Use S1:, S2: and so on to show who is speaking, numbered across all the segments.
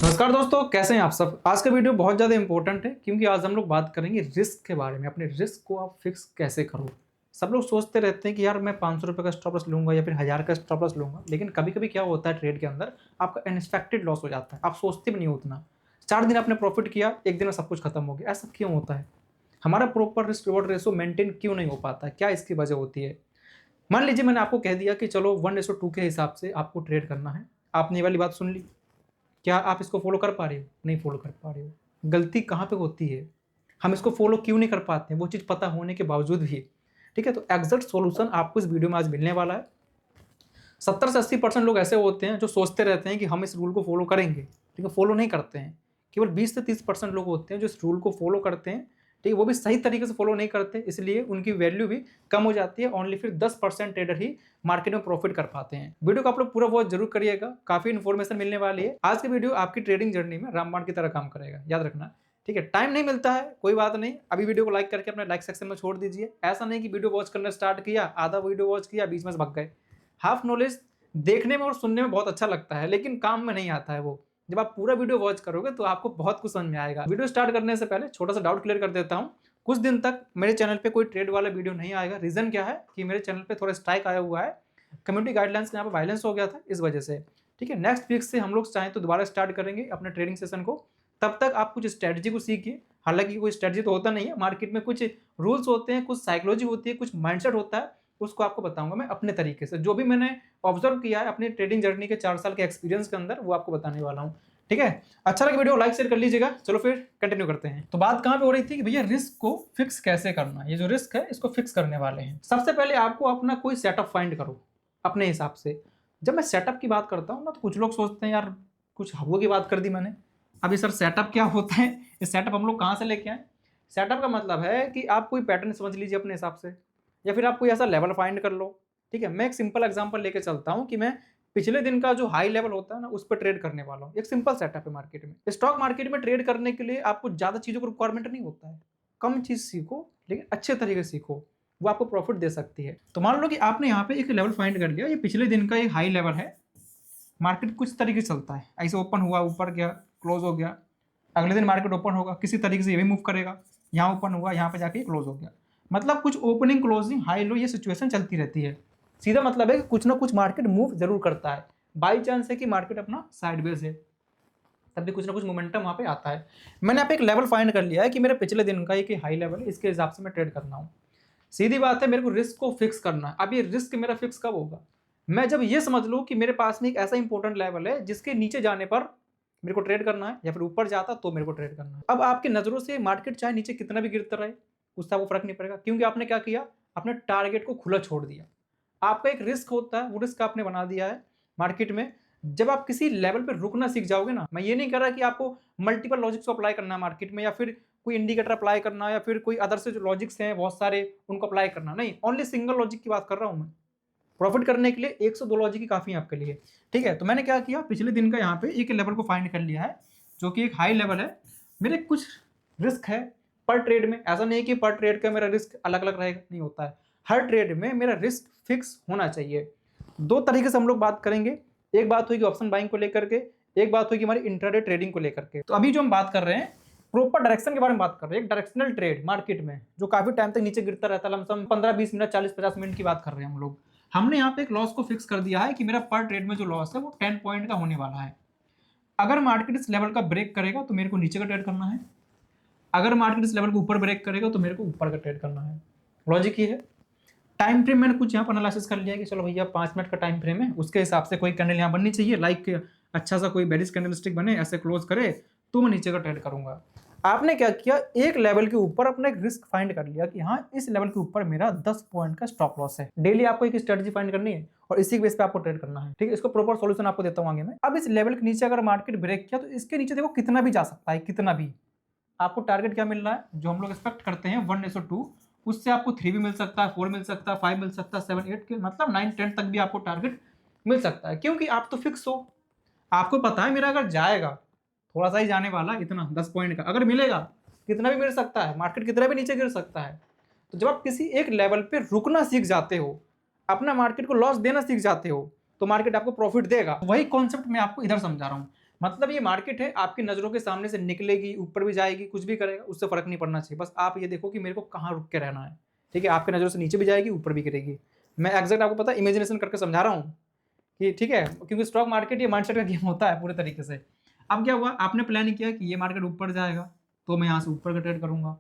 S1: नमस्कार दोस्तों, कैसे हैं आप सब। आज का वीडियो बहुत ज़्यादा इंपॉर्टेंट है क्योंकि आज हम लोग बात करेंगे रिस्क के बारे में। अपने रिस्क को आप फिक्स कैसे करो। सब लोग सोचते रहते हैं कि यार मैं 500 रुपये का स्टॉप लॉस लूँगा या फिर 1000 का स्टॉप लॉस लूँगा, लेकिन कभी कभी क्या होता है ट्रेड के अंदर आपका अनएक्सपेक्टेड लॉस हो जाता है। आप सोचते भी नहीं हो उतना। 4 दिन आपने प्रॉफिट किया, एक दिन में सब कुछ खत्म हो गया। ऐसा क्यों होता है? हमारा proper risk reward ratio maintain क्यों नहीं हो पाता है? क्या इसकी वजह होती है? मान लीजिए मैंने आपको कह दिया कि चलो 1:2 के हिसाब से आपको ट्रेड करना है। आपने ये वाली बात सुन ली। क्या आप इसको फॉलो कर पा रहे हो? नहीं फॉलो कर पा रहे हो। गलती कहाँ पे होती है? हम इसको फॉलो क्यों नहीं कर पाते हैं, वो चीज़ पता होने के बावजूद भी। ठीक है, तो एग्जैक्ट सॉल्यूशन आपको इस वीडियो में आज मिलने वाला है। 70 से 80% लोग ऐसे होते हैं जो सोचते रहते हैं कि हम इस रूल को फॉलो करेंगे, ठीक है, फॉलो नहीं करते हैं। केवल 20 से 30% लोग होते हैं जो इस रूल को फॉलो करते हैं, ठीक है, वो भी सही तरीके से फॉलो नहीं करते, इसलिए उनकी वैल्यू भी कम हो जाती है। ओनली फिर 10% ट्रेडर ही मार्केट में प्रॉफिट कर पाते हैं। वीडियो को आप लोग पूरा वॉच जरूर करिएगा, काफी इन्फॉर्मेशन मिलने वाली है। आज की वीडियो आपकी ट्रेडिंग जर्नी में रामबाण की तरह काम करेगा, याद रखना। ठीक है, टाइम नहीं मिलता है, कोई बात नहीं। अभी वीडियो को लाइक करके अपने लाइक सेक्शन में छोड़ दीजिए। ऐसा नहीं कि वीडियो वॉच करना स्टार्ट किया, आधा वीडियो वॉच किया, बीच में से भाग गए। हाफ नॉलेज देखने में और सुनने में बहुत अच्छा लगता है, लेकिन काम में नहीं आता है वो। जब आप पूरा वीडियो वॉच करोगे तो आपको बहुत कुछ समझ में आएगा। वीडियो स्टार्ट करने से पहले छोटा सा डाउट क्लियर कर देता हूँ। कुछ दिन तक मेरे चैनल पे कोई ट्रेड वाला वीडियो नहीं आएगा। रीजन क्या है कि मेरे चैनल पे थोड़ा स्ट्राइक आया हुआ है, कम्युनिटी गाइडलाइंस के यहाँ पे वायलेंस हो गया था, इस वजह से। ठीक है, नेक्स्ट वीक से हम लोग चाहें तो दोबारा स्टार्ट करेंगे अपने ट्रेडिंग सेशन को। तब तक आप कुछ स्ट्रेटजी को सीखिए। हालांकि कोई स्ट्रेटजी तो होता नहीं है, मार्केट में कुछ रूल्स होते हैं, कुछ साइकोलॉजी होती है, कुछ माइंडसेट होता है, उसको आपको बताऊंगा मैं अपने तरीके से। जो भी मैंने ऑब्जर्व किया है अपनी ट्रेडिंग जर्नी के 4 साल के एक्सपीरियंस के अंदर, वो आपको बताने वाला हूँ। ठीक है, अच्छा लगे वीडियो लाइक शेयर कर लीजिएगा। चलो फिर कंटिन्यू करते हैं। तो बात कहाँ पे हो रही थी कि भैया रिस्क को फिक्स कैसे करना। ये जो रिस्क है इसको फिक्स करने वाले हैं। सबसे पहले आपको अपना कोई सेटअप फाइंड करो अपने हिसाब से। जब मैं सेटअप की बात करता हूँ ना, तो कुछ लोग सोचते हैं यार कुछ हवा की बात कर दी मैंने। अभी सर सेटअप क्या होता है? इस सेटअप हम लोग कहाँ से लेके आए? सेटअप का मतलब है कि आप कोई पैटर्न समझ लीजिए अपने हिसाब से, या फिर आप कोई ऐसा लेवल फाइंड कर लो। ठीक है, मैं एक सिंपल एग्जांपल लेके चलता हूं कि मैं पिछले दिन का जो हाई लेवल होता है ना, उस पर ट्रेड करने वाला हूं। एक सिंपल सेटअप है मार्केट में। स्टॉक मार्केट में ट्रेड करने के लिए आपको ज्यादा चीजों का रिक्वायरमेंट नहीं होता है। कम चीज सीखो लेकिन अच्छे तरीके से सीखो, वो आपको प्रॉफिट दे सकती है। तो मान लो कि आपने यहाँ पे एक लेवल फाइंड कर लिया, ये पिछले दिन का एक हाई लेवल है। मार्केट कुछ तरीके से चलता है, ऐसे ओपन हुआ, ऊपर गया, क्लोज हो गया। अगले दिन मार्केट ओपन होगा, किसी तरीके से ये भी मूव करेगा, यहाँ ओपन हुआ, यहाँ पे जाके क्लोज हो गया। मतलब कुछ ओपनिंग क्लोजिंग हाई लो ये सिचुएशन चलती रहती है। सीधा मतलब है कि कुछ ना कुछ मार्केट मूव जरूर करता है। बाई चांस है कि मार्केट अपना साइडवेज है, तब भी कुछ ना कुछ मोमेंटम वहाँ पे आता है। मैंने यहाँ पे एक लेवल फाइंड कर लिया है कि मेरे पिछले दिन का एक हाई लेवल है, इसके हिसाब से मैं ट्रेड करना हूँ। सीधी बात है, मेरे को रिस्क को फिक्स करना है। अब ये रिस्क मेरा फिक्स कब होगा? मैं जब ये समझ लूँ कि मेरे पास में एक ऐसा इंपॉर्टेंट लेवल है जिसके नीचे जाने पर मेरे को ट्रेड करना है, या फिर ऊपर जाता तो मेरे को ट्रेड करना है। अब आपकी नजरों से मार्केट चाहे नीचे कितना भी गिरता रहे, उससे वो फर्क नहीं पड़ेगा, क्योंकि आपने क्या किया, अपने टारगेट को खुला छोड़ दिया। आपका एक रिस्क होता है, वो रिस्क आपने बना दिया है मार्केट में। जब आप किसी लेवल पर रुकना सीख जाओगे ना, मैं ये नहीं कर रहा कि आपको मल्टीपल लॉजिक्स को अप्लाई करना है मार्केट में, या फिर कोई इंडिकेटर अप्लाई करना, या फिर कोई अदर से जो लॉजिक्स हैं बहुत सारे उनको अप्लाई करना, नहीं, ओनली सिंगल लॉजिक की बात कर रहा हूं मैं। प्रॉफिट करने के लिए 1 से 2 लॉजिक ही काफी है आपके लिए। ठीक है, तो मैंने क्या किया, पिछले दिन का यहाँ पे एक लेवल को फाइंड कर लिया है जो कि एक हाई लेवल है। मेरे कुछ रिस्क है पर ट्रेड में। ऐसा नहीं कि पर ट्रेड का मेरा रिस्क अलग अलग रहेगा, नहीं होता है। हर ट्रेड में मेरा रिस्क फिक्स होना चाहिए। 2 तरीके से हम लोग बात करेंगे। एक बात होगी ऑप्शन बाइंग को लेकर के, एक बात होगी हमारी इंट्राडे ट्रेडिंग को लेकर के। तो अभी जो हम बात कर रहे हैं प्रॉपर डायरेक्शन के बारे में बात कर रहे हैं। एक डायरेक्शनल ट्रेड मार्केट में जो काफी टाइम तक नीचे गिरता रहता है, लमसम 15-20 मिनट, 40-50 मिनट की बात कर रहे हैं हम लोग। हमने यहाँ पे एक लॉस को फिक्स कर दिया है कि मेरा पर ट्रेड में जो लॉस है वो 10 पॉइंट का होने वाला है। अगर मार्केट इस लेवल का ब्रेक करेगा तो मेरे को नीचे का ट्रेड करना है, अगर मार्केट इस लेवल को ऊपर ब्रेक करेगा तो मेरे को ऊपर का ट्रेड करना है। लॉजिक ये है। टाइम फ्रेम मैंने कुछ यहाँ पर एनालिसिस कर लिया है कि चलो भैया 5 मिनट का टाइम फ्रेम है, उसके हिसाब से कोई कैंडल यहाँ बननी चाहिए, लाइक अच्छा सा कोई बेरिश कैंडल स्टिक बने, ऐसे क्लोज करे तो मैं नीचे का ट्रेड करूंगा। आपने क्या किया, एक लेवल के ऊपर अपना एक रिस्क फाइंड कर लिया कि हाँ इस लेवल के ऊपर मेरा 10 पॉइंट का स्टॉप लॉस है। डेली आपको एक स्ट्रेटजी फाइंड करनी है और इसी बेस पे आपको ट्रेड करना है। ठीक है, इसको प्रॉपर सॉल्यूशन आपको देता हूँ आगे मैं। अब इस लेवल के नीचे अगर मार्केट ब्रेक किया तो इसके नीचे देखो कितना भी जा सकता है, कितना भी। आपको टारगेट क्या मिल रहा है, जो हम लोग एक्सपेक्ट करते हैं 1:2, उससे आपको 3 भी मिल सकता है, 4 मिल सकता है, 5 मिल सकता है, 7, 8 के मतलब 9, 10 तक भी आपको टारगेट मिल सकता है, क्योंकि आप तो फिक्स हो। आपको पता है मेरा अगर जाएगा थोड़ा सा ही जाने वाला, इतना 10 पॉइंट का, अगर मिलेगा कितना भी मिल सकता है, मार्केट कितना भी नीचे गिर सकता है। तो जब आप किसी एक लेवल पे रुकना सीख जाते हो, अपना मार्केट को लॉस देना सीख जाते हो, तो मार्केट आपको प्रॉफिट देगा। वही कॉन्सेप्ट मैं आपको इधर समझा रहा हूँ। मतलब ये मार्केट है, आपकी नज़रों के सामने से निकलेगी, ऊपर भी जाएगी, कुछ भी करेगा, उससे फ़र्क नहीं पड़ना चाहिए। बस आप ये देखो कि मेरे को कहाँ रुक के रहना है, ठीक है? आपकी नज़रों से नीचे भी जाएगी, ऊपर भी गिरेगी। मैं एग्ज़ैक्ट आपको पता है इमेजिनेशन करके समझा रहा हूँ कि ठीक है, क्योंकि स्टॉक मार्केट ये माइंडसेट का गेम होता है पूरे तरीके से। अब क्या हुआ, आपने प्लान किया कि ये मार्केट ऊपर जाएगा, तो मैं यहाँ से ऊपर का ट्रेड करूँगा,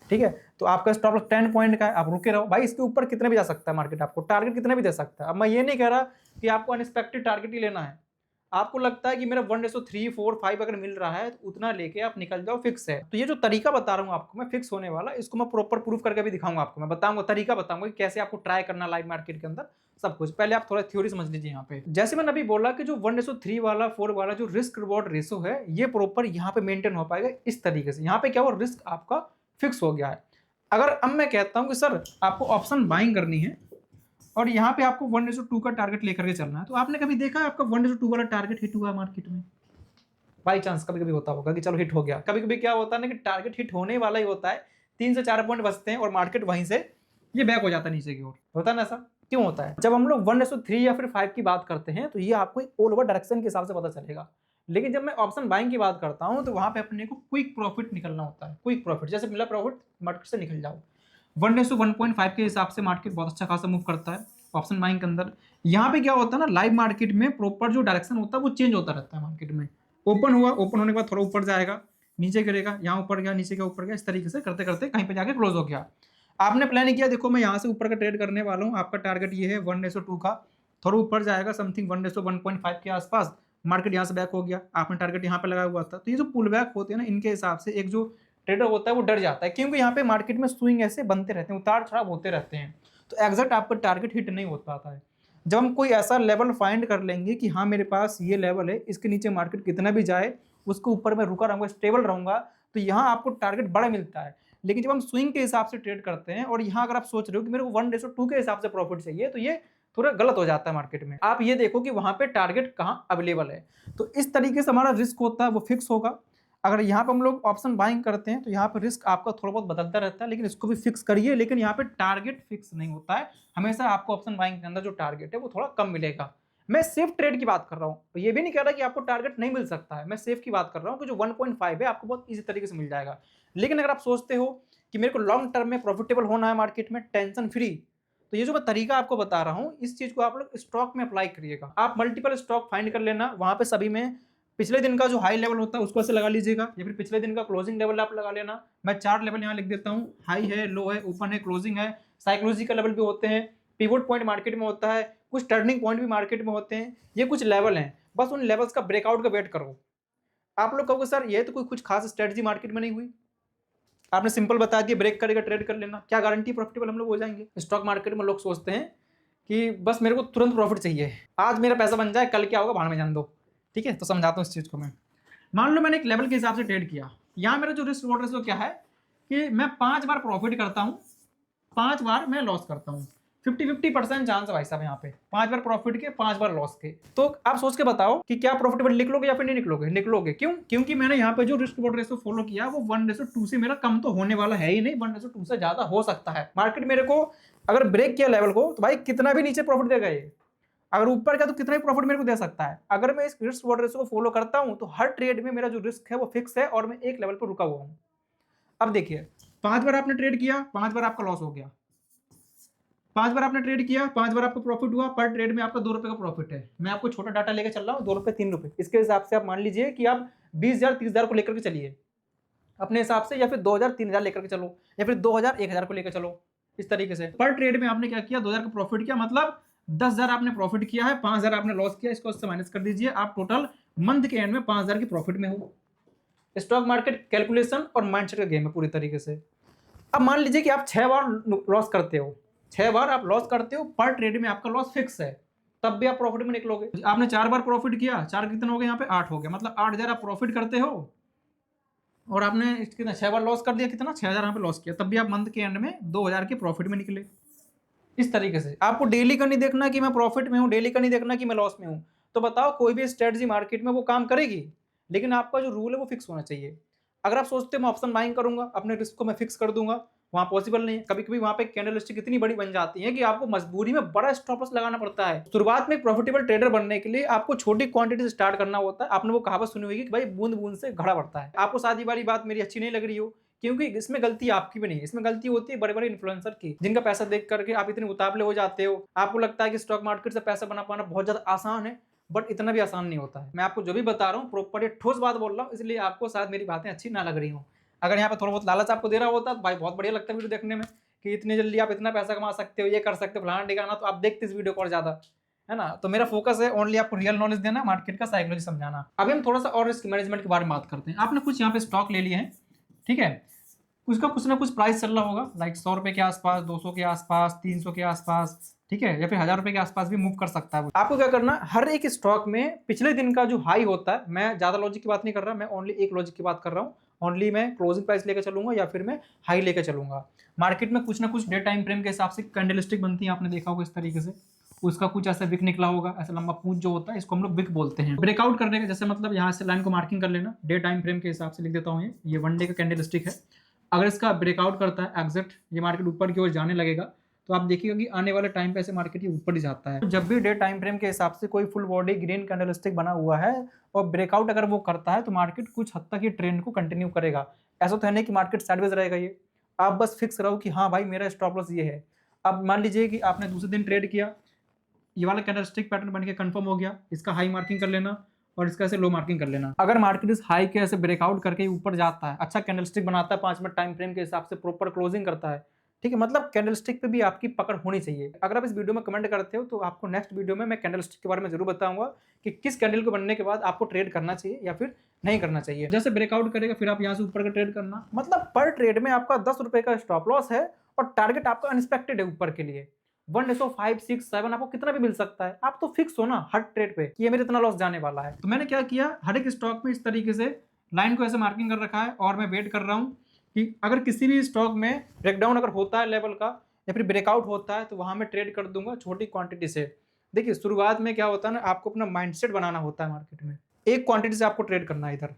S1: ठीक है? तो आपका स्टॉप लॉस 10 पॉइंट का है, आप रुके रहो। भाई इसके ऊपर कितने भी जा सकता है मार्केट, आपको टारगेट कितने भी दे सकता है। अब मैं ये नहीं कह रहा कि आपको अनएक्सपेक्टेड टारगेट ही लेना है। आपको लगता है कि मेरा 1:3, 4, 5 अगर मिल रहा है तो उतना लेके आप निकल जाओ, फिक्स है। तो ये जो तरीका बता रहा हूँ आपको मैं फिक्स होने वाला, इसको मैं प्रॉपर प्रूफ करके भी दिखाऊंगा आपको। मैं बताऊंगा, तरीका बताऊंगा कि कैसे आपको ट्राई करना लाइव मार्केट के अंदर सब कुछ। पहले आप थोड़ा थ्योरी समझ लीजिए यहाँ पे। जैसे मैंने अभी बोला कि जो 1:3 वाला 4 वाला जो रिस्क रिवॉर्ड रेशो है, ये प्रॉपर यहाँ पे मेंटेन हो पाएगा इस तरीके से। यहाँ पे क्या हुआ, रिस्क आपका फिक्स हो गया है। अगर अब मैं कहता हूँ कि सर आपको ऑप्शन बाइंग करनी है और यहाँ पे आपको 1:2 का टारगेट लेकर के चलना है, तो आपने कभी देखा आपका 1:2 वाला टारगेट हिट हुआ है मार्केट में? बाई चांस कभी कभी होता होगा कि चलो हिट हो गया। कभी कभी क्या होता है ना कि टारगेट हिट होने वाला ही होता है, 3 से 4 पॉइंट बचते हैं और मार्केट वहीं से ये बैक हो जाता है नीचे की ओर। होता है ना ऐसा? क्यों होता है? जब हम लोग 1:3 या फिर 5 की बात करते हैं तो ये आपको एक ऑल ओवर डायरेक्शन के हिसाब से पता चलेगा। लेकिन जब मैं ऑप्शन बाइंग की बात करता हूं तो वहां पे अपने को क्विक प्रॉफिट निकलना होता है। क्विक प्रॉफिट जैसे मिला प्रॉफिट, मार्केट से निकल जाओ। 1:1.5 के हिसाब से मार्केट बहुत अच्छा खासा मूव करता है ऑप्शन बाइंग के अंदर। यहाँ पे क्या होता है ना, लाइव मार्केट में प्रॉपर जो डायरेक्शन होता है वो चेंज होता रहता है मार्केट में। ओपन हुआ, ओपन होने के बाद थोड़ा ऊपर जाएगा, नीचे गिरेगा, यहाँ ऊपर गया, नीचे गया, ऊपर गया, इस तरीके से करते करते कहीं पे जाके क्लोज हो गया। आपने प्लान किया, देखो मैं यहाँ से ऊपर का ट्रेड करने वाला हूँ, आपका टारगेट ये है 1:2 का, थोड़ा ऊपर जाएगा समथिंग 1:1.5 के आसपास, मार्केट यहाँ से बैक हो गया, आपने टारगेट यहाँ पे लगाया हुआ था। तो ये जो पुल बैक होते हैं ना, इनके हिसाब से एक जो ट्रेडर होता है वो डर जाता है, क्योंकि यहाँ पे मार्केट में स्विंग ऐसे बनते रहते हैं, उतार चढ़ाव होते रहते हैं, तो एग्जैक्ट आपका टारगेट हिट नहीं हो पाता है। जब हम कोई ऐसा लेवल फाइंड कर लेंगे कि हाँ मेरे पास ये लेवल है, इसके नीचे मार्केट कितना भी जाए उसके ऊपर मैं रुका रहूंगा, स्टेबल रहूंगा, तो यहाँ आपको टारगेट बड़ा मिलता है। लेकिन जब हम स्विंग के हिसाब से ट्रेड करते हैं और यहाँ अगर आप सोच रहे हो कि मेरे को 1:2 के हिसाब से प्रॉफिट चाहिए, तो ये थोड़ा गलत हो जाता है मार्केट में। आप ये देखो कि वहां पे टारगेट कहाँ अवेलेबल है, तो इस तरीके से हमारा रिस्क होता है वो फिक्स होगा। अगर यहाँ पे हम लोग ऑप्शन बाइंग करते हैं तो यहाँ पे रिस्क आपका थोड़ा बहुत बदलता रहता है, लेकिन इसको भी फिक्स करिए। लेकिन यहाँ पे टारगेट फिक्स नहीं होता है, हमेशा आपको ऑप्शन बाइंग के अंदर जो टारगेट है वो थोड़ा कम मिलेगा। मैं सेफ ट्रेड की बात कर रहा हूँ, तो ये भी नहीं कह रहा कि आपको टारगेट नहीं मिल सकता है, मैं सेफ की बात कर रहा हूँ कि जो 1.5 है आपको बहुत ईजी तरीके से मिल जाएगा। लेकिन अगर आप सोचते हो कि मेरे को लॉन्ग टर्म में प्रॉफिटेबल होना है मार्केट में टेंशन फ्री, तो ये जो मैं तरीका आपको बता रहा हूँ इस चीज को आप लोग स्टॉक में अप्लाई करिएगा। आप मल्टीपल स्टॉक फाइंड कर लेना, वहां पे सभी में पिछले दिन का जो हाई लेवल होता है उसको ऐसे लगा लीजिएगा, या फिर पिछले दिन का क्लोजिंग लेवल आप लगा लेना। मैं 4 लेवल यहाँ लिख देता हूँ, हाई है, लो है, ओपन है, क्लोजिंग है, साइकोलॉजिकल लेवल भी होते हैं, पिवोट पॉइंट मार्केट में होता है, कुछ टर्निंग पॉइंट भी मार्केट में होते हैं। ये कुछ लेवल हैं, बस उन लेवल्स का ब्रेकआउट का वेट करो। आप लोग कहोगे सर ये तो कोई कुछ खास स्ट्रेटजी मार्केट में नहीं हुई, आपने सिंपल बता दिया ब्रेक करेगा ट्रेड कर लेना, क्या गारंटी प्रॉफिटेबल हम लोग हो जाएंगे? स्टॉक मार्केट में लोग सोचते हैं कि बस मेरे को तुरंत प्रॉफिट चाहिए, आज मेरा पैसा बन जाए, कल क्या होगा भाड़ में जान दो। ठीक है, तो समझाता हूँ इस चीज़ को मैं। मान लो मैंने एक लेवल के हिसाब से ट्रेड किया, यहाँ मेरा जो रिस्क रिवॉर्ड रेशियो क्या है कि मैं 5 बार प्रॉफिट करता हूँ, 5 बार मैं लॉस करता हूँ। 50-50% चांस है भाई साहब यहाँ पे, 5 बार प्रॉफिट के 5 बार लॉस के। तो आप सोच के बताओ कि क्या प्रॉफिटेबल निकलोगे या फिर नहीं निकलोगे? निकलोगे। क्यों? क्योंकि मैंने यहाँ पे जो रिस्क रिवॉर्ड रेशियो फॉलो किया वो 1:2 से मेरा कम तो होने वाला है ही नहीं, 1:2 से ज्यादा हो सकता है। मार्केट मेरे को अगर ब्रेक किया लेवल को तो भाई कितना भी नीचे प्रॉफिट देगा ये, अगर ऊपर का तो कितना भी प्रॉफिट मेरे को दे सकता है। अगर मैं इस रिस्क रिवॉर्ड रेशियो को फॉलो करता हूं तो हर ट्रेड में मेरा जो रिस्क है वो फिक्स है और मैं एक लेवल पर रुका हुआ हूं। अब देखिए 5 बार आपने ट्रेड किया, 5 बार आपका लॉस हो गया, 5 बार आपने ट्रेड किया, 5 बार आपको प्रॉफिट हुआ, पर ट्रेड में आपका 2 रुपए का प्रॉफिट है। मैं आपको छोटा डाटा लेकर चल रहा हूँ, 2 रुपए 3 रुपए, इसके हिसाब से आप मान लीजिए कि आप 20,000 30,000 को लेकर के चलिए अपने हिसाब से, या फिर 2,000 3,000 लेकर के चलो, या फिर 2,000 1,000 को लेकर चलो। इस तरीके से पर ट्रेड में आपने क्या किया, 2,000 का प्रॉफिट किया, मतलब 10,000 आपने प्रॉफिट किया है, 5,000 आपने लॉस किया, इसको उससे माइनस कर दीजिए, आप टोटल मंथ के एंड में 5,000 की प्रॉफिट में हो। स्टॉक मार्केट कैलकुलेशन और माइंडसेट का गेम है पूरी तरीके से। अब मान लीजिए कि आप 6 बार लॉस करते हो, 6 बार आप लॉस करते हो, पर ट्रेड में आपका लॉस फिक्स है, तब भी आप प्रॉफिट में निकलोगे। आपने 4 बार प्रॉफिट किया, 4 कितने हो गए यहाँ पे, 8 हो गया, मतलब 8,000 आप प्रॉफिट करते हो और आपने कितना 6 बार लॉस कर दिया, कितना 6,000 यहाँ पे लॉस किया, तब भी आप मंथ के एंड में 2,000 के प्रॉफिट में निकले। इस तरीके से आपको डेली का नहीं देखना कि मैं प्रॉफिट में हूँ, डेली का नहीं देखना कि मैं लॉस में हूँ। तो बताओ कोई भी स्ट्रेटजी मार्केट में वो काम करेगी, लेकिन आपका जो रूल है वो फिक्स होना चाहिए। अगर आप सोचते हैं मैं ऑप्शन बाइंग करूंगा, अपने रिस्क को मैं फिक्स कर दूंगा, वहाँ पॉसिबल नहीं है। कभी कभी वहाँ पे कैंडलस्टिक इतनी बड़ी बन जाती है कि आपको मजबूरी में बड़ा स्टॉप लॉस लगाना पड़ता है। शुरुआत में एक प्रॉफिटेबल ट्रेडर बनने के लिए आपको छोटी क्वांटिटी से स्टार्ट करना होता है। आपने वो कहावत सुनी होगी कि भाई बूंद बूंद से घड़ा बढ़ता है। आपको शादी वाली बात मेरी अच्छी नहीं लग रही हो, क्योंकि इसमें गलती आपकी भी नहीं है, इसमें गलती होती है बड़े बड़े इन्फ्लुएंसर की, जिनका पैसा देख करके आप इतने उतावले हो जाते हो। आपको लगता है कि स्टॉक मार्केट से पैसा बना पाना बहुत ज्यादा आसान है, बट इतना भी आसान नहीं होता है। मैं आपको जो भी बता रहा हूँ प्रॉपर ठोस बात बोल रहा हूँ, इसलिए आपको शायद मेरी बातें अच्छी ना लग रही हो। अगर यहाँ पे थोड़ा बहुत लालच आपको दे रहा होता तो भाई बहुत बढ़िया लगता है वीडियो देखने में, कि इतनी जल्दी आप इतना पैसा कमा सकते हो, ये कर सकते हो, फलाना ठिकाना, तो आप देखते इस वीडियो को और ज्यादा, है ना। तो मेरा फोकस है ओनली आपको रियल नॉलेज देना, मार्केट का साइकोलॉजी समझाना। अभी हम थोड़ा सा और रिस्क मैनेजमेंट के बारे में बात करते हैं। आपने कुछ यहाँ पे स्टॉक ले लिए हैं, ठीक है, उसका कुछ ना कुछ प्राइस चल रहा होगा, लाइक 100 रुपए के आसपास, 200 के आसपास, 300 के आसपास, ठीक है, या फिर 1000 रुपए के आसपास भी मूव कर सकता है। आपको क्या करना, हर एक स्टॉक में पिछले दिन का जो हाई होता है, मैं ज्यादा लॉजिक की बात नहीं कर रहा, मैं ओनली एक लॉजिक की बात कर रहा हूँ, ओनली मैं क्लोजिंग प्राइस लेकर चलूंगा या फिर मैं हाई लेकर चलूंगा। मार्केट में कुछ ना कुछ डे टाइम फ्रेम के हिसाब से कैंडलस्टिक बनती है, आपने देखा होगा इस तरीके से, उसका कुछ ऐसा विक निकला होगा, ऐसा लंबा पूंछ जो होता है, इसको हम लोग विक बोलते हैं। ब्रेकआउट करने का जैसे मतलब यहाँ से लाइन को मार्किंग कर लेना, डे टाइम फ्रेम के हिसाब से लिख देता हूँ, ये 1 डे का कैंडलस्टिक है। अगर इसका ब्रेकआउट करता है एग्जिट, ये मार्केट ऊपर की ओर जाने लगेगा, तो आप देखिएगा कि आने वाले टाइम पे ऐसे मार्केट ये ऊपर ही जाता है। जब भी डे टाइम फ्रेम के हिसाब से कोई फुल बॉडी ग्रीन कैंडलस्टिक बना हुआ है और ब्रेकआउट अगर वो करता है, तो मार्केट कुछ हद तक ये ट्रेंड को कंटिन्यू करेगा। ऐसा तो है नहीं कि मार्केट साइडवेज रहेगा, ये आप बस फिक्स रहो कि हाँ भाई मेरा स्टॉप लॉस ये है। अब मान लीजिए कि आपने दूसरे दिन ट्रेड किया, ये वाला कैंडलस्टिक पैटर्न बन के कंफर्म हो गया, इसका हाई मार्किंग कर लेना और इसका ऐसे लो मार्किंग कर लेना। अगर मार्केट इस हाई के ऐसे ब्रेकआउट करके ऊपर जाता है, अच्छा कैंडलस्टिक बनाता है 5 मिनट टाइम फ्रेम के हिसाब से, प्रॉपर क्लोजिंग करता है, ठीक है, मतलब कैंडलस्टिक पे भी आपकी पकड़ होनी चाहिए। अगर आप इस वीडियो में कमेंट करते हो तो आपको नेक्स्ट वीडियो में मैं कैंडलस्टिक के बारे में जरूर बताऊंगा कि किस कैंडल को बनने के बाद आपको ट्रेड करना चाहिए या फिर नहीं करना चाहिए। जैसे ब्रेकआउट करेगा फिर आप यहाँ से ऊपर का ट्रेड करना, मतलब पर ट्रेड में आपका 10 रुपए का स्टॉप लॉस है और टारगेट आपका अनएक्सपेक्टेड है ऊपर के लिए 1:5, 6, 7, आपको कितना भी मिल सकता है। आप तो फिक्स हो ना हर ट्रेड पे कि ये मेरे इतना लॉस जाने वाला है। तो मैंने क्या किया, हर एक स्टॉक में इस तरीके से लाइन को ऐसे मार्किंग कर रखा है और मैं वेट कर रहा हूँ कि अगर किसी भी स्टॉक में ब्रेकडाउन अगर होता है लेवल का या फिर ब्रेकआउट होता है, तो वहां मैं ट्रेड कर दूंगा छोटी क्वांटिटी से। देखिए शुरुआत में क्या होता है ना, आपको अपना माइंडसेट बनाना होता है मार्केट में, एक क्वांटिटी से आपको ट्रेड करना है। इधर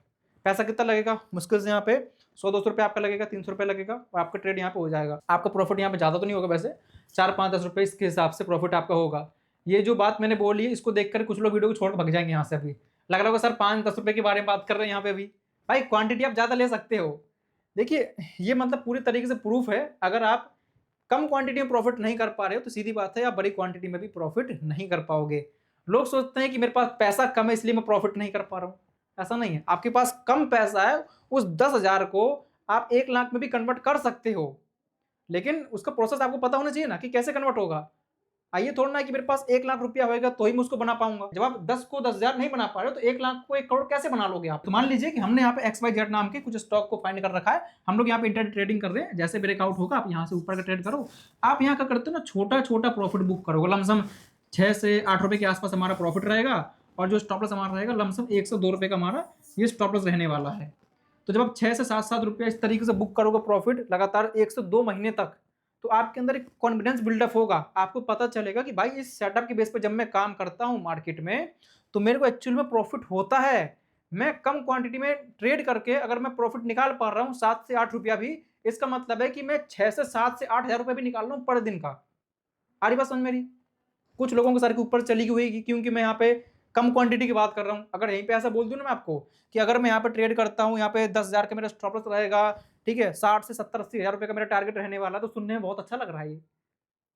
S1: पैसा कितना लगेगा, मुश्किल से यहाँ पे 100-200 रुपये आपका लगेगा, 300 रुपये लगेगा और आपका ट्रेड यहाँ पे हो जाएगा। आपका प्रॉफिट यहाँ पे ज़्यादा तो नहीं होगा, वैसे 4-5-10 रुपये इसके हिसाब से प्रॉफिट आपका होगा। ये जो बात मैंने बोली है, इसको देखकर कुछ लोग वीडियो को छोड़ भाग जाएंगे यहाँ से। अभी लग रहा होगा सर 5-10 रुपये के बारे में बात कर रहे हैं यहाँ पे। अभी भाई क्वांटिटी आप ज़्यादा ले सकते हो। देखिए ये मतलब पूरी तरीके से प्रूफ है, अगर आप कम क्वांटिटी में प्रॉफिट नहीं कर पा रहे हो तो सीधी बात है आप बड़ी क्वांटिटी में भी प्रॉफिट नहीं कर पाओगे। लोग सोचते हैं कि मेरे पास पैसा कम है इसलिए मैं प्रॉफिट नहीं कर पा रहा हूँ, ऐसा नहीं है। आपके पास कम पैसा है, उस 10,000 को आप 1 लाख में भी कन्वर्ट कर सकते हो, लेकिन उसका प्रोसेस आपको पता होना चाहिए ना कि कैसे कन्वर्ट होगा। आइए थोड़ा ना कि मेरे पास 1 लाख रुपया होगा तो ही मैं उसको बना पाऊंगा। जब आप 10 को 10,000 नहीं बना पा रहे हो तो 1 लाख को 1 करोड़ कैसे बना लोगे आप। तो मान लीजिए कि हमने यहाँ पे XYZ नाम के कुछ स्टॉक को फाइंड कर रखा है, हम लोग यहाँ पे इंटर ट्रेडिंग कर रहे हैं। जैसे ब्रेकआउट होगा आप यहाँ से ऊपर का ट्रेड करो। आप यहाँ का करते हो ना, छोटा छोटा प्रॉफिट बुक करोगे, लमसम 6 से 8 रुपए के आसपास हमारा प्रॉफिट रहेगा और जो स्टॉप लॉस हमारा रहेगा लमसम 1 से 2 रुपए का हमारा ये स्टॉप लॉस रहने वाला है। तो जब आप 6 से 7 रुपया इस तरीके से बुक करोगे प्रॉफिट लगातार 1 से 2 महीने तक, तो आपके अंदर एक कॉन्फिडेंस बिल्डअप होगा। आपको पता चलेगा कि भाई इस सेटअप के बेस पे जब मैं काम करता हूं मार्केट में तो मेरे को एक्चुअल में प्रॉफिट होता है। मैं कम क्वांटिटी में ट्रेड करके अगर मैं प्रॉफिट निकाल पा रहा हूं 7 से 8 रुपया भी, इसका मतलब है कि मैं 6 से 7 से 8 हजार रुपया भी निकाल रहा हूं पर दिन का। आ रही बात समझ मेरी। कुछ लोगों के सर के ऊपर चली गई होगी क्योंकि मैं यहाँ पे कम क्वांटिटी की बात कर रहा हूँ। अगर यहीं पे ऐसा बोल दूं ना मैं आपको कि अगर मैं यहाँ पे ट्रेड करता हूँ, यहाँ पे 10,000 का मेरा स्टॉप लॉस रहेगा, ठीक है, 60 से 70-80 हजार रुपये का मेरा टारगेट रहने वाला, तो सुनने में बहुत अच्छा लग रहा है।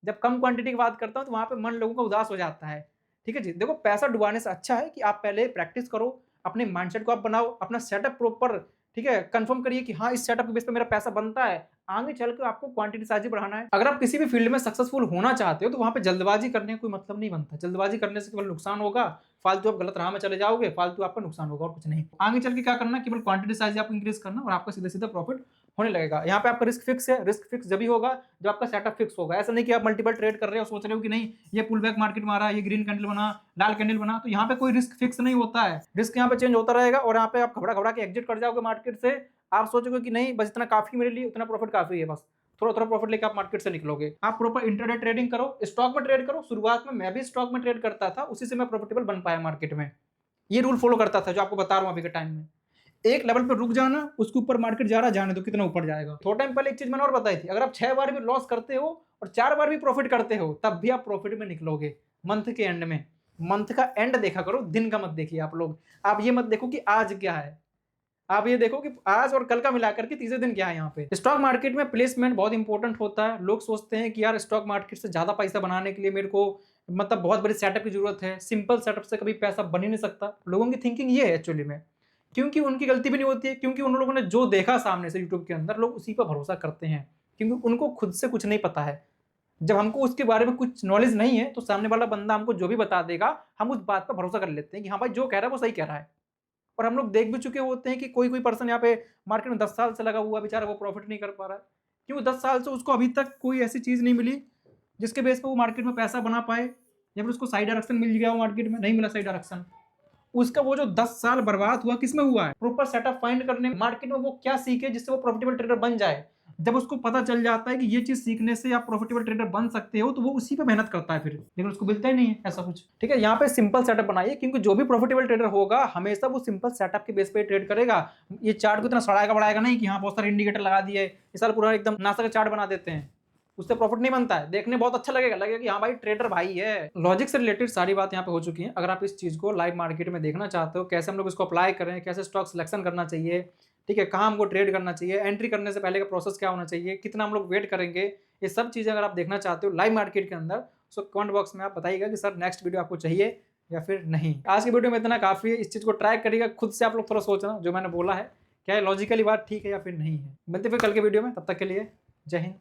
S1: जब कम क्वांटिटी की बात करता हूँ तो वहां पे मन लोगों का उदास हो जाता है। ठीक है जी, देखो पैसा डुबाने से अच्छा है कि आप पहले प्रैक्टिस करो, अपने माइंडसेट को आप बनाओ, अपना सेटअप प्रॉपर, ठीक है, कंफर्म करिए कि हाँ इस सेटअप के बेस पे मेरा पैसा बनता है। आगे चल के आपको क्वांटिटी साइज ही बढ़ाना है। अगर आप किसी भी फील्ड में सक्सेसफुल होना चाहते हो तो वहां पे जल्दबाजी करने का कोई मतलब नहीं बनता। जल्दबाजी करने से केवल नुकसान होगा, फालतू आप गलत राह में चले जाओगे, फालतू आपका नुकसान होगा और कुछ नहीं। आगे चल के क्या करना, केवल क्वांटिटी साइज आपको इंक्रीज करना और आपका सीधा सीधा प्रॉफिट होने लगेगा। यहाँ पे आपका रिस्क फिक्स है। रिस्क फिक्स जब भी होगा जब आपका सेटअप फिक्स होगा। ऐसा नहीं कि आप मल्टीपल ट्रेड कर रहे हो, सोच रहे हो कि नहीं ये पुल बैक मार्केट मारा, ये ग्रीन कैंडल बना, लाल कैंडल बना, तो यहाँ पे कोई रिस्क फिक्स नहीं होता है। रिस्क यहाँ पे चेंज होता रहेगा और यहाँ पे आप घबरा घबरा के एग्जिट कर जाओगे मार्केट से। आप सोचोगे कि नहीं बस इतना काफी मेरे लिए, उतना प्रॉफिट काफी है, बस थोड़ा थोड़ा प्रॉफिट लेके आप मार्केट से निकलोगे। आप प्रॉपर इंटरडे ट्रेडिंग करो, स्टॉक में ट्रेड करो। शुरुआत में मैं भी स्टॉक में ट्रेड करता था, उसी से मैं प्रॉफिटेबल बन पाया मार्केट में। ये रूल फॉलो करता था जो आपको बता रहा हूँ अभी के टाइम में। एक लेवल पे रुक जाना, उसके ऊपर मार्केट जा रहा, जाने दो, कितना ऊपर जाएगा। थोड़ा टाइम पहले एक चीज मैंने और बताई थी, अगर आप 6 बार भी लॉस करते हो और 4 बार भी प्रॉफिट करते हो, तब भी आप प्रॉफिट में निकलोगे मंथ के एंड में। मंथ का एंड देखा करो, दिन का मत देखिए आप लोग। आप ये मत देखो कि आज क्या है, आप ये देखो कि आज और कल का मिलाकर के तीसरे दिन क्या है। यहाँ पे स्टॉक मार्केट में प्लेसमेंट बहुत इंपॉर्टेंट होता है। लोग सोचते हैं कि यार स्टॉक मार्केट से ज्यादा पैसा बनाने के लिए मेरे को मतलब बहुत बड़ी सेटअप की जरूरत है, सिंपल सेटअप से कभी पैसा बन ही नहीं सकता। लोगों की थिंकिंग ये है एक्चुअली में, क्योंकि उनकी गलती भी नहीं होती है, क्योंकि उन लोगों ने जो देखा सामने से यूट्यूब के अंदर, लोग उसी पर भरोसा करते हैं, क्योंकि उनको खुद से कुछ नहीं पता है। जब हमको उसके बारे में कुछ नॉलेज नहीं है तो सामने वाला बंदा हमको जो भी बता देगा, हम उस बात पर भरोसा कर लेते हैं कि हाँ भाई जो कह रहा है वो सही कह रहा है। और हम लोग देख भी चुके होते हैं कि कोई कोई पर्सन यहाँ पे मार्केट में 10 साल से लगा हुआ बेचारा, वो प्रॉफिट नहीं कर पा रहा है, क्यों 10 साल से उसको अभी तक कोई ऐसी चीज नहीं मिली जिसके बेस पे वो मार्केट में पैसा बना पाए, या फिर उसको सही डायरेक्शन मिल गया वो मार्केट में, नहीं मिला सही डायरेक्शन। उसका वो जो 10 साल बर्बाद हुआ किसमें हुआ है? प्रॉपर सेटअप फाइंड करने, मार्केट में वो क्या सीखे जिससे वो प्रॉफिटेबल ट्रेडर बन जाए। जब उसको पता चल जाता है कि ये चीज सीखने से आप प्रॉफिटेबल ट्रेडर बन सकते हो, तो वो उसी पे मेहनत करता है फिर, लेकिन उसको मिलता ही नहीं है ऐसा कुछ। ठीक है, यहाँ पे सिंपल सेटअप बनाइए, क्योंकि जो भी प्रॉफिटेबल ट्रेडर होगा हमेशा वो सिंपल सेटअप के बेस पे ट्रेड करेगा। ये चार्ट को इतना सड़ाएगा बढ़ाएगा नहीं कि हाँ बहुत सारे इंडिकेटर लगा दिए, इस साल पूरा एकदम नासा का चार्ट बना देते हैं, उससे प्रॉफिट नहीं बनता है। देखने बहुत अच्छा लगेगा, लगेगा कि हाँ भाई ट्रेडर भाई है। लॉजिक से रिलेटेड सारी बात यहाँ पे हो चुकी है। अगर आप इस चीज को लाइव मार्केट में देखना चाहते हो, कैसे हम लोग इसको अप्लाई करें, कैसे स्टॉक सिलेक्शन करना चाहिए, ठीक है, कहाँ हमको ट्रेड करना चाहिए, एंट्री करने से पहले का प्रोसेस क्या होना चाहिए, कितना हम लोग वेट करेंगे, ये सब चीजें अगर आप देखना चाहते हो लाइव मार्केट के अंदर, तो कमेंट बॉक्स में आप बताइएगा कि सर नेक्स्ट वीडियो आपको चाहिए या फिर नहीं। आज की वीडियो में इतना काफी है। इस चीज को ट्राई करिएगा, खुद से आप लोग थोड़ा सोचना जो मैंने बोला है क्या है लॉजिकली बात ठीक है या फिर नहीं है। मिलते फिर कल के वीडियो में, तब तक के लिए जय हिंद।